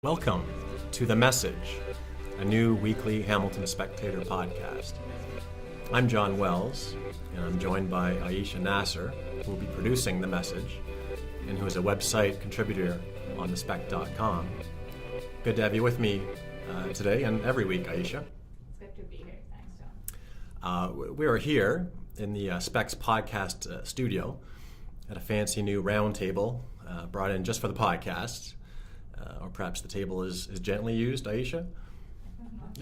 Welcome to The Message, a new weekly Hamilton Spectator podcast. I'm Jon Wells, and I'm joined by Aisha Nasser, who will be producing The Message, and who is a website contributor on thespect.com. Good to have you with me today and every week, Aisha. It's good to be here. Thanks, Jon. We are here in the Specs podcast studio at a fancy new round table brought in just for the podcast. Or perhaps the table is gently used, Aisha? I'm not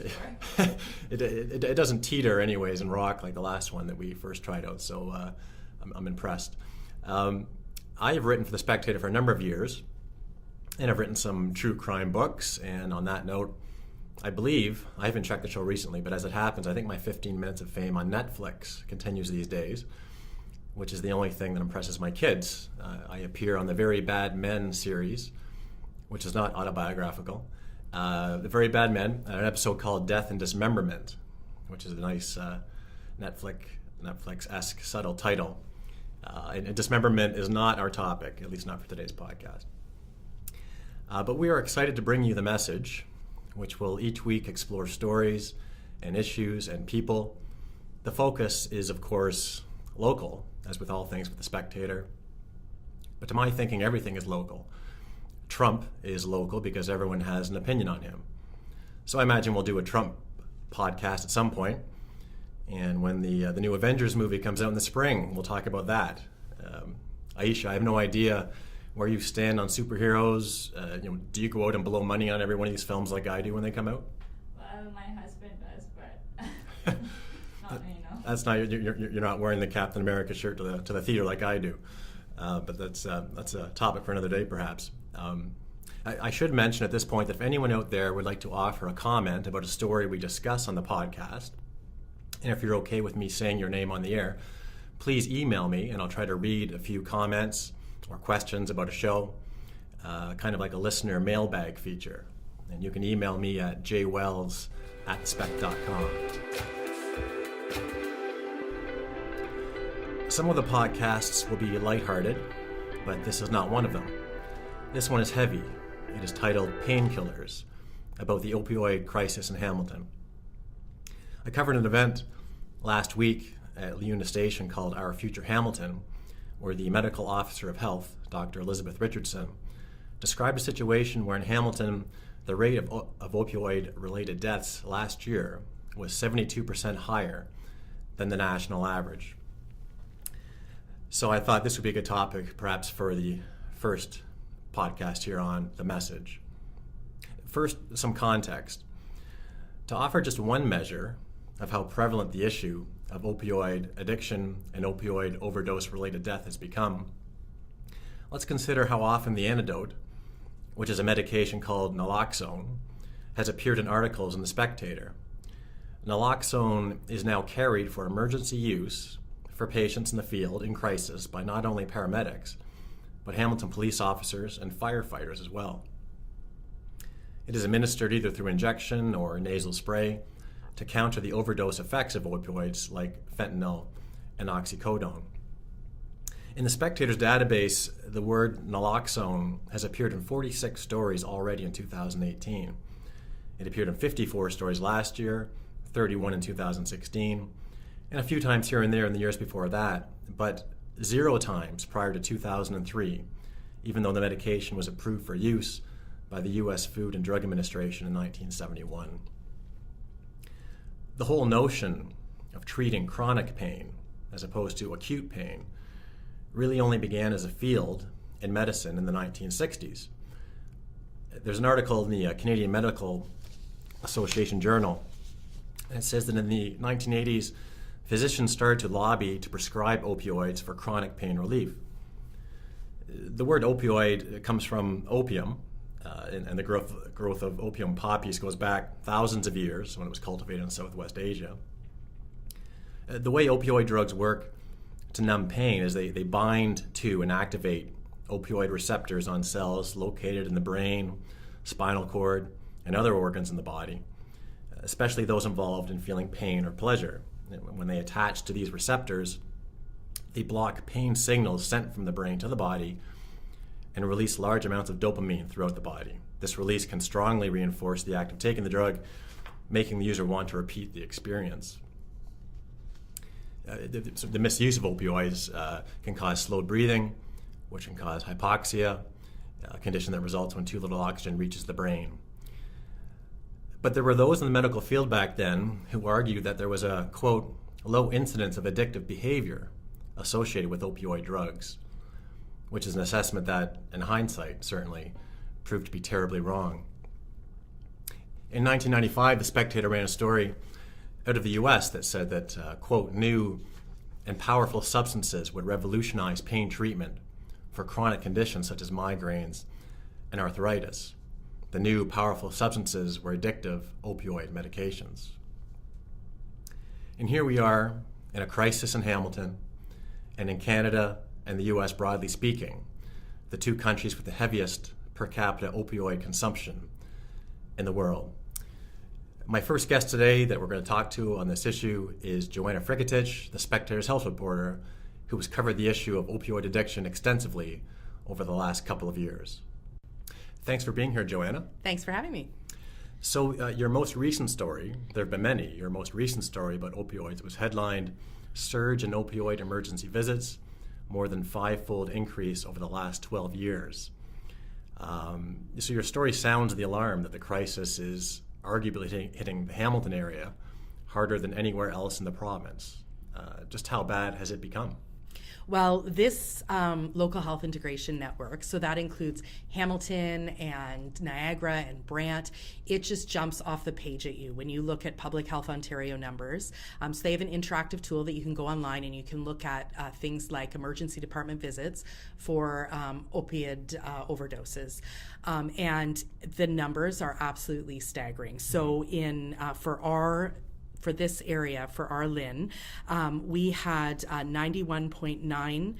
sure. It doesn't teeter anyways and rock like the last one that we first tried out, so I'm impressed. I have written for The Spectator for a number of years, and I've written some true crime books, and on that note, I believe, I haven't checked the show recently, but as it happens, I think my 15 minutes of fame on Netflix continues these days, which is the only thing that impresses my kids. I appear on the Very Bad Men series, which is not autobiographical. The Very Bad Men, an episode called Death and Dismemberment, which is a nice Netflix-esque subtle title. And dismemberment is not our topic, at least not for today's podcast. But we are excited to bring you The Message, which will each week explore stories and issues and people. The focus is, of course, local, as with all things with The Spectator. But to my thinking, everything is local. Trump is local because everyone has an opinion on him. So I imagine we'll do a Trump podcast at some point. And when the new Avengers movie comes out in the spring, we'll talk about that. Aisha, I have no idea where you stand on superheroes. Do you go out and blow money on every one of these films like I do when they come out? Well, my husband does, but not me, no. That's not you're not wearing the Captain America shirt to the theater like I do. But that's a topic for another day, perhaps. I should mention at this point that if anyone out there would like to offer a comment about a story we discuss on the podcast, and if you're okay with me saying your name on the air, please email me and I'll try to read a few comments or questions about a show, kind of like a listener mailbag feature. And you can email me at jwells@thespect.com. Some of the podcasts will be lighthearted, but this is not one of them. This one is heavy. It is titled Painkillers, about the opioid crisis in Hamilton. I covered an event last week at Leuna Station called Our Future Hamilton, where the medical officer of health, Dr. Elizabeth Richardson, described a situation where in Hamilton, the rate of opioid-related deaths last year was 72% higher than the national average. So I thought this would be a good topic, perhaps for the first podcast here on The Message. First, some context. To offer just one measure of how prevalent the issue of opioid addiction and opioid overdose-related death has become, let's consider how often the antidote, which is a medication called naloxone, has appeared in articles in The Spectator. Naloxone is now carried for emergency use for patients in the field in crisis by not only paramedics, but Hamilton police officers and firefighters as well. It is administered either through injection or nasal spray to counter the overdose effects of opioids like fentanyl and oxycodone. In the Spectator's database, the word naloxone has appeared in 46 stories already in 2018. It appeared in 54 stories last year, 31 in 2016, and a few times here and there in the years before that, but 0 times prior to 2003, even though the medication was approved for use by the U.S. Food and Drug Administration in 1971. The whole notion of treating chronic pain as opposed to acute pain really only began as a field in medicine in the 1960s. There's an article in the Canadian Medical Association Journal, and it says that in the 1980s, physicians started to lobby to prescribe opioids for chronic pain relief. The word opioid comes from opium, and the growth of opium poppies goes back thousands of years when it was cultivated in Southwest Asia. The way opioid drugs work to numb pain is they bind to and activate opioid receptors on cells located in the brain, spinal cord, and other organs in the body, especially those involved in feeling pain or pleasure. When they attach to these receptors, they block pain signals sent from the brain to the body and release large amounts of dopamine throughout the body. This release can strongly reinforce the act of taking the drug, making the user want to repeat the experience. The misuse of opioids can cause slowed breathing, which can cause hypoxia, a condition that results when too little oxygen reaches the brain. But there were those in the medical field back then who argued that there was a, quote, low incidence of addictive behavior associated with opioid drugs, which is an assessment that, in hindsight, certainly proved to be terribly wrong. In 1995, the Spectator ran a story out of the US that said that, quote, new and powerful substances would revolutionize pain treatment for chronic conditions such as migraines and arthritis. The new powerful substances were addictive opioid medications. And here we are in a crisis in Hamilton, and in Canada and the US broadly speaking, the two countries with the heaviest per capita opioid consumption in the world. My first guest today that we're going to talk to on this issue is Joanna Frketich, the Spectator's health reporter, who has covered the issue of opioid addiction extensively over the last couple of years. Thanks for being here, Joanna. Thanks for having me. So your most recent story, there have been many, your most recent story about opioids was headlined, Surge in Opioid Emergency Visits, more than five-fold increase over the last 12 years. So your story sounds the alarm that the crisis is arguably hitting the Hamilton area harder than anywhere else in the province. Just how bad has it become? Well, this local health integration network, so that includes Hamilton and Niagara and Brant, it just jumps off the page at you when you look at Public Health Ontario numbers. So they have an interactive tool that you can go online and you can look at things like emergency department visits for opioid overdoses. And the numbers are absolutely staggering. So for this area, for our LHIN, we had 91.9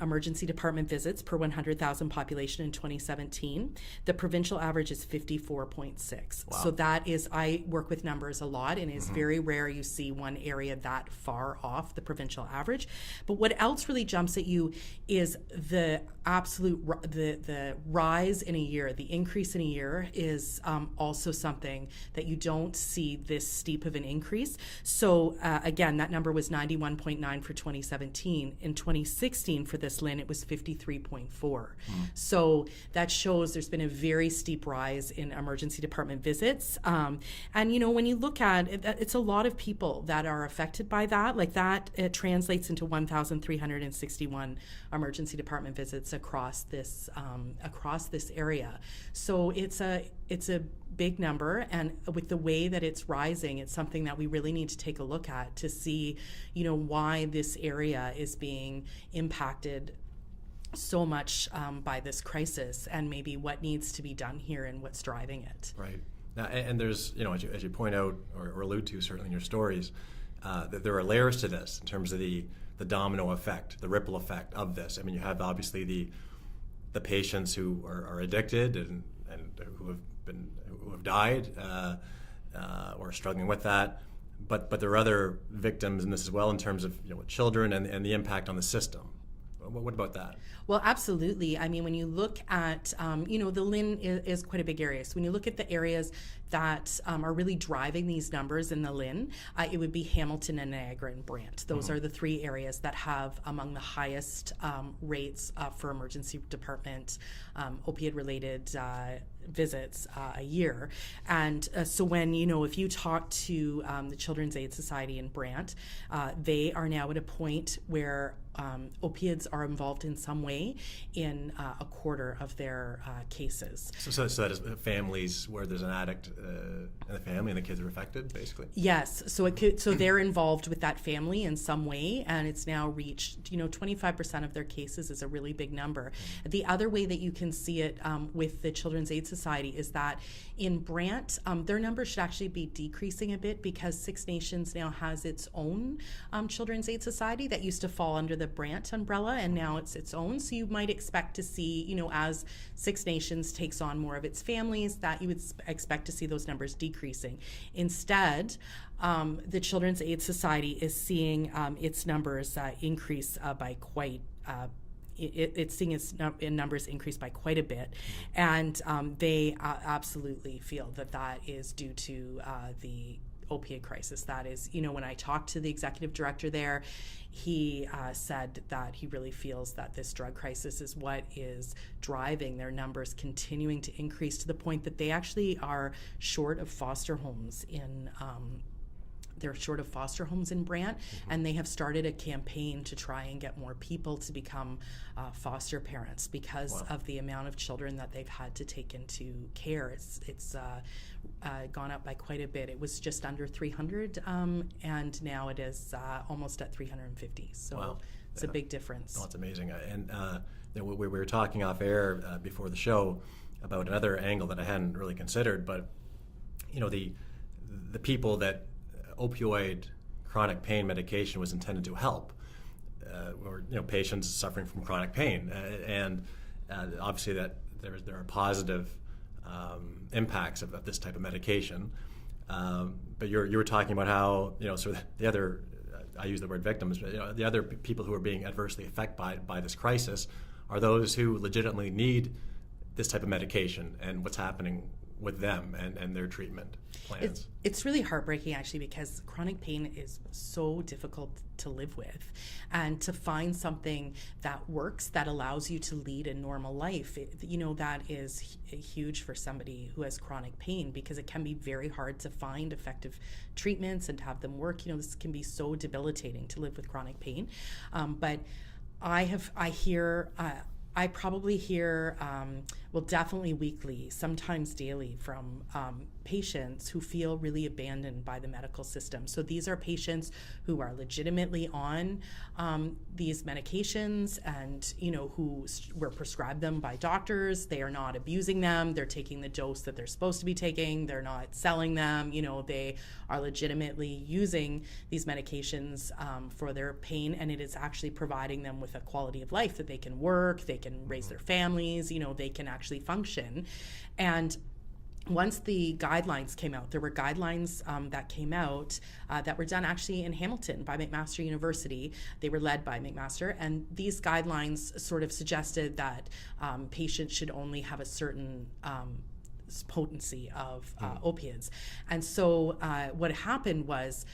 emergency department visits per 100,000 population in 2017. The provincial average is 54.6. Wow. So that is, I work with numbers a lot, and it's very rare you see one area that far off the provincial average. But what else really jumps at you is the absolute, the rise in a year, the increase in a year is also something that you don't see this steep of an increase. So again, that number was 91.9 for 2017. In 2016, for this LHIN, it was 53.4. So that shows there's been a very steep rise in emergency department visits. And, you know, when you look at it, it's a lot of people that are affected by that. Like that, it translates into 1,361 emergency department visits across this area. So it's a big number, and with the way that it's rising, it's something that we really need to take a look at to see, you know, why this area is being impacted so much by this crisis, and maybe what needs to be done here and what's driving it. Right. Now, and there's, you know, as you point out or allude to certainly in your stories, that there are layers to this in terms of the domino effect, the ripple effect of this. I mean, you have obviously the patients who are addicted and who have died or are struggling with that, but there are other victims in this as well in terms of, you know, children and the impact on the system. What about that? Well, absolutely. I mean, when you look at, you know, the LHIN is quite a big area. So when you look at the areas that are really driving these numbers in the LHIN, it would be Hamilton and Niagara and Brant. Those are the three areas that have among the highest rates for emergency department opiate-related visits a year. And so when, you know, if you talk to the Children's Aid Society in Brant, they are now at a point where opiates are involved in some way in a quarter of their cases. So that is families where there's an addict in the family and the kids are affected, basically? Yes. So they're involved with that family in some way, and it's now reached, you know, 25% of their cases is a really big number. The other way that you can see it with the Children's Aid Society is that in Brant, their numbers should actually be decreasing a bit because Six Nations now has its own Children's Aid Society that used to fall under the Brant umbrella, and now it's its own. So you might expect to see, you know, as Six Nations takes on more of its families, that you would expect to see those numbers decreasing. Instead, the Children's Aid Society is seeing its numbers increase by quite it's seeing its numbers increase by quite a bit, and they absolutely feel that is due to the opiate crisis. That is, when I talked to the executive director there, he said that he really feels that this drug crisis is what is driving their numbers continuing to increase to the point that they actually are short of foster homes in Brant, and they have started a campaign to try and get more people to become foster parents because of the amount of children that they've had to take into care. It's gone up by quite a bit. It was just under 300, and now it is almost at 350. So it's a big difference. Oh, it's amazing. And we were talking off air before the show about another angle that I hadn't really considered, but the people that opioid chronic pain medication was intended to help were patients suffering from chronic pain, and obviously that there are positive impacts of this type of medication. But you were talking about how sort of the other I use the word victims, but the other people who are being adversely affected by this crisis are those who legitimately need this type of medication, and what's happening with them and their treatment plans. It's really heartbreaking, actually, because chronic pain is so difficult to live with, and to find something that works, that allows you to lead a normal life, that is huge for somebody who has chronic pain, because it can be very hard to find effective treatments and to have them work. This can be so debilitating to live with chronic pain. But I probably hear, definitely weekly, sometimes daily, from patients who feel really abandoned by the medical system. So these are patients who are legitimately on these medications and, who were prescribed them by doctors. They are not abusing them. They're taking the dose that they're supposed to be taking. They're not selling them. They are legitimately using these medications for their pain, and it is actually providing them with a quality of life that they can work, they can raise their families, they can actually function. And once the guidelines came out, there were guidelines that came out that were done actually in Hamilton by McMaster University. They were led by McMaster, and these guidelines sort of suggested that patients should only have a certain potency of opiates. And so what happened was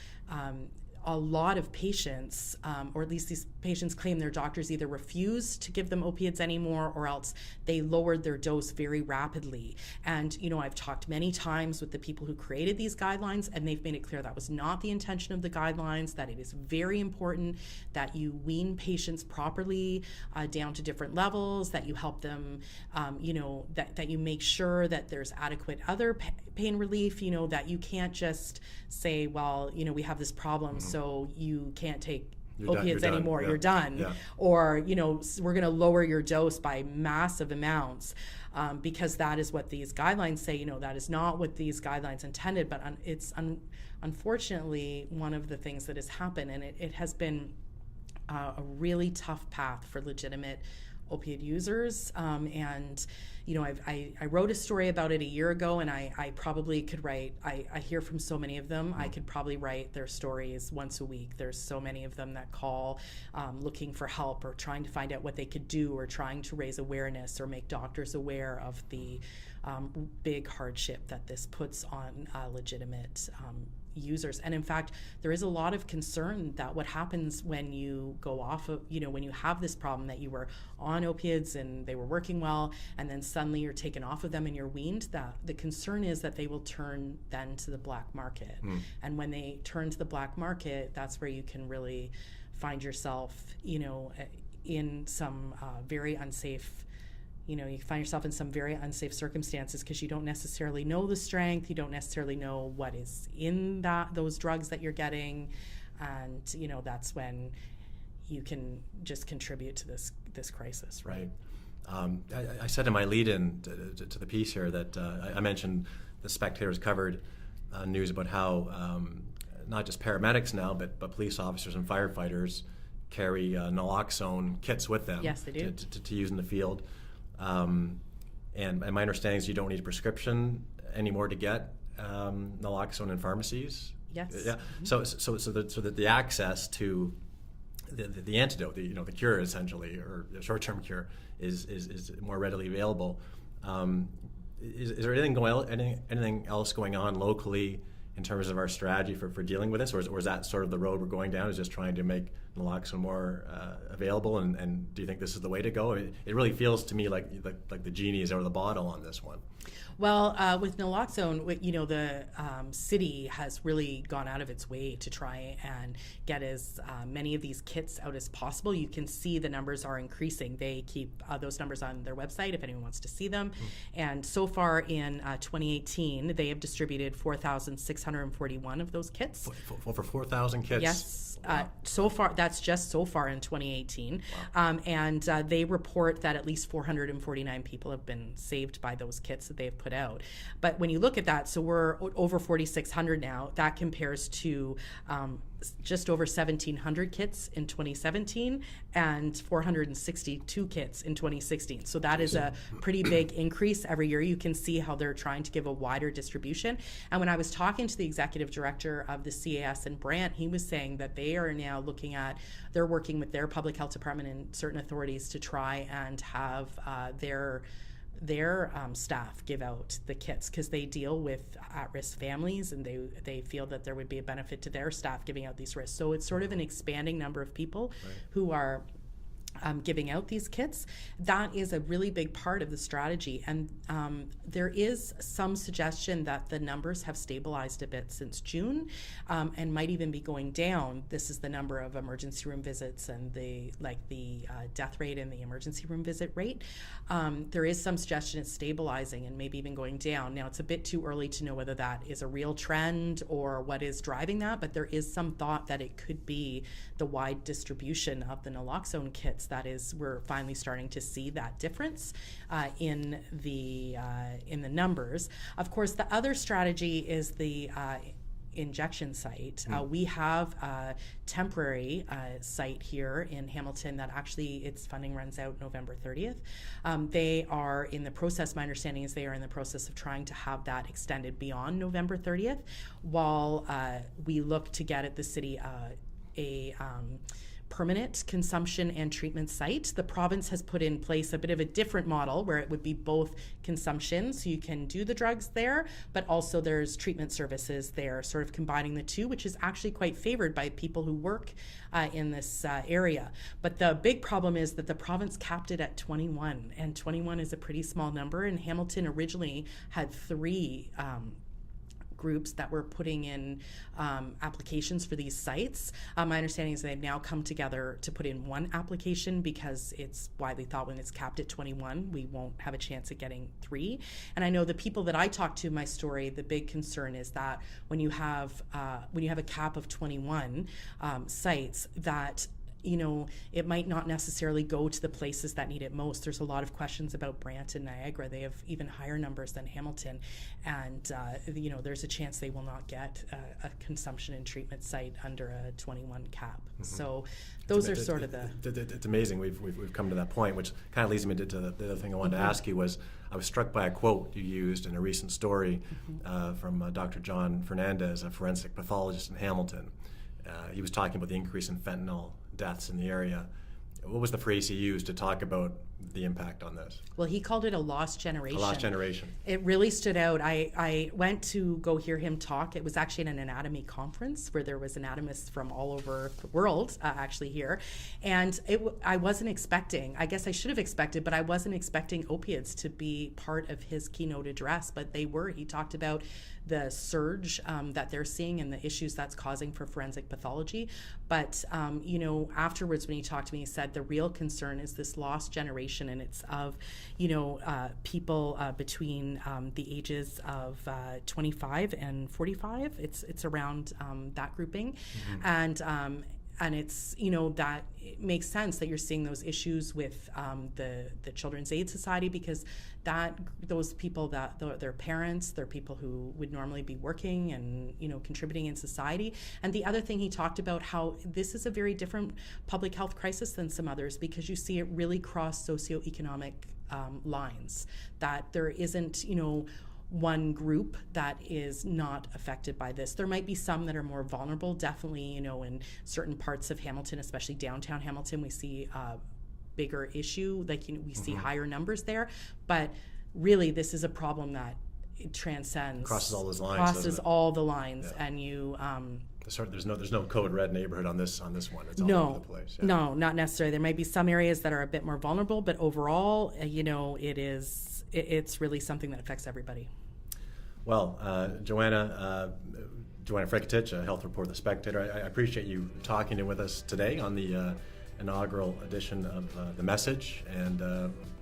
a lot of patients, or at least these patients, claim their doctors either refused to give them opiates anymore, or else they lowered their dose very rapidly. And I've talked many times with the people who created these guidelines, and they've made it clear that was not the intention of the guidelines, that it is very important that you wean patients properly down to different levels, that you help them, that you make sure that there's adequate other pain relief, that you can't just say, well, we have this problem, so you can't take opiates anymore, you're done. Yeah. Or, we're going to lower your dose by massive amounts, because that is what these guidelines say. That is not what these guidelines intended, but it's unfortunately one of the things that has happened, and it has been a really tough path for legitimate opiate users. And I wrote a story about it a year ago, and I probably could write, I hear from so many of them, I could probably write their stories once a week. There's so many of them that call looking for help, or trying to find out what they could do, or trying to raise awareness or make doctors aware of the big hardship that this puts on legitimate users. And in fact, there is a lot of concern that what happens when you go off of, when you have this problem, that you were on opiates and they were working well, and then suddenly you're taken off of them and you're weaned, that the concern is that they will turn then to the black market. And when they turn to the black market, that's where you can really find yourself, in some very unsafe, you find yourself in some very unsafe circumstances, because you don't necessarily know the strength, you don't necessarily know what is in those drugs that you're getting, and that's when you can just contribute to this crisis. Right. I said in my lead-in to the piece here that I mentioned the Spectator's covered news about how not just paramedics now, but police officers and firefighters carry naloxone kits with them. Yes, they do. To use in the field. And my understanding is you don't need a prescription anymore to get naloxone in pharmacies. Yes. Yeah. So that the access to the antidote, the cure essentially, or the short-term cure, is more readily available. Is there anything else going on locally in terms of our strategy for dealing with this, or is that sort of the road we're going down? Is just trying to make naloxone more available, and do you think this is the way to go? I mean, it really feels to me like the genie is out of the bottle on this one. Well, with naloxone, the city has really gone out of its way to try and get as many of these kits out as possible. You can see the numbers are increasing. They keep those numbers on their website if anyone wants to see them. And so far in 2018, they have distributed 4,641 of those kits. Over 4,000 kits? Yes. Wow. So far, that's just so far in 2018. Wow. And they report that at least 449 people have been saved by those kits that they've put out. But when you look at that, so we're over 4,600 now. That compares to just over 1,700 kits in 2017 and 462 kits in 2016. So that is a pretty big increase every year. You can see how they're trying to give a wider distribution. And when I was talking to the executive director of the CAS in Brant, he was saying that they are now they're working with their public health department and certain authorities to try and have their staff give out the kits, because they deal with at-risk families, and they feel that there would be a benefit to their staff giving out these risks. So it's sort of an expanding number of people who are giving out these kits. That is a really big part of the strategy, and there is some suggestion that the numbers have stabilized a bit since June, and might even be going down. This is the number of emergency room visits and the death rate and the emergency room visit rate. There is some suggestion it's stabilizing and maybe even going down. Now, it's a bit too early to know whether that is a real trend or what is driving that, but there is some thought that it could be the wide distribution of the naloxone kits. That is, we're finally starting to see that difference in the numbers. Of course, the other strategy is the injection site. We have a temporary site here in Hamilton that actually its funding runs out November 30th. They are in the process, my understanding is they are in the process of trying to have that extended beyond November 30th while we look to get at the city a permanent consumption and treatment site. The province has put in place a bit of a different model where it would be both consumption, so you can do the drugs there, but also there's treatment services there, sort of combining the two, which is actually quite favored by people who work in this area. But the big problem is that the province capped it at 21, and 21 is a pretty small number, and Hamilton originally had 3 groups that were putting in applications for these sites. My understanding is they've now come together to put in 1 application because it's widely thought when it's capped at 21, we won't have a chance at getting 3. And I know the people that I talked to in my story, the big concern is that when you have a cap of 21 sites, that it might not necessarily go to the places that need it most. There's a lot of questions about Brant and Niagara. They have even higher numbers than Hamilton. And, there's a chance they will not get a consumption and treatment site under a 21 cap. Mm-hmm. So those are sort of the... It's amazing we've come to that point, which kind of leads me to the other thing I wanted to ask you was, I was struck by a quote you used in a recent story from Dr. Jon Fernandez, a forensic pathologist in Hamilton. He was talking about the increase in fentanyl deaths in the area. What was the phrase he used to talk about the impact on this? Well, he called it a lost generation. A lost generation. It really stood out. I went to go hear him talk. It was actually in an anatomy conference where there was anatomists from all over the world actually here. And I wasn't expecting, I guess I should have expected, but I wasn't expecting opiates to be part of his keynote address, but they were. He talked about the surge that they're seeing and the issues that's causing for forensic pathology. But, afterwards when he talked to me, he said the real concern is this lost generation, and it's of, people between the ages of 25 and 45. It's around that grouping. Mm-hmm. And it's, that it makes sense that you're seeing those issues with the Children's Aid Society, because those people, that they're parents, they're people who would normally be working and, contributing in society. And the other thing he talked about, how this is a very different public health crisis than some others, because you see it really cross socioeconomic lines, that there isn't, one group that is not affected by this. There might be some that are more vulnerable. Definitely, in certain parts of Hamilton, especially downtown Hamilton, we see a bigger issue. Like, we see higher numbers there. But really, this is a problem that it transcends, crosses all those lines, crosses all the lines, and you. There's no code red neighborhood on this one. It's all over the place. Yeah. No, not necessarily. There might be some areas that are a bit more vulnerable, but overall, it's really something that affects everybody. Well, Joanna Frketich, a health reporter, The Spectator, I appreciate you talking with us today on the inaugural edition of The Message, and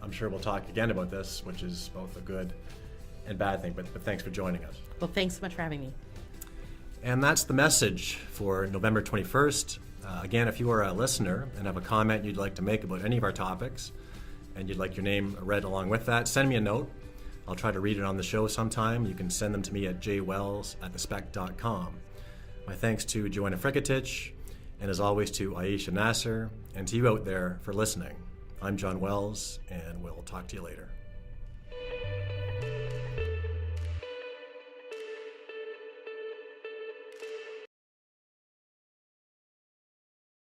I'm sure we'll talk again about this, which is both a good and bad thing, but thanks for joining us. Well, thanks so much for having me. And that's The Message for November 21st. Again, if you are a listener and have a comment you'd like to make about any of our topics, and you'd like your name read along with that, send me a note. I'll try to read it on the show sometime. You can send them to me at jwells@thespec.com. My thanks to Joanna Frketich, and as always to Aisha Nasser, and to you out there for listening. I'm Jon Wells, and we'll talk to you later.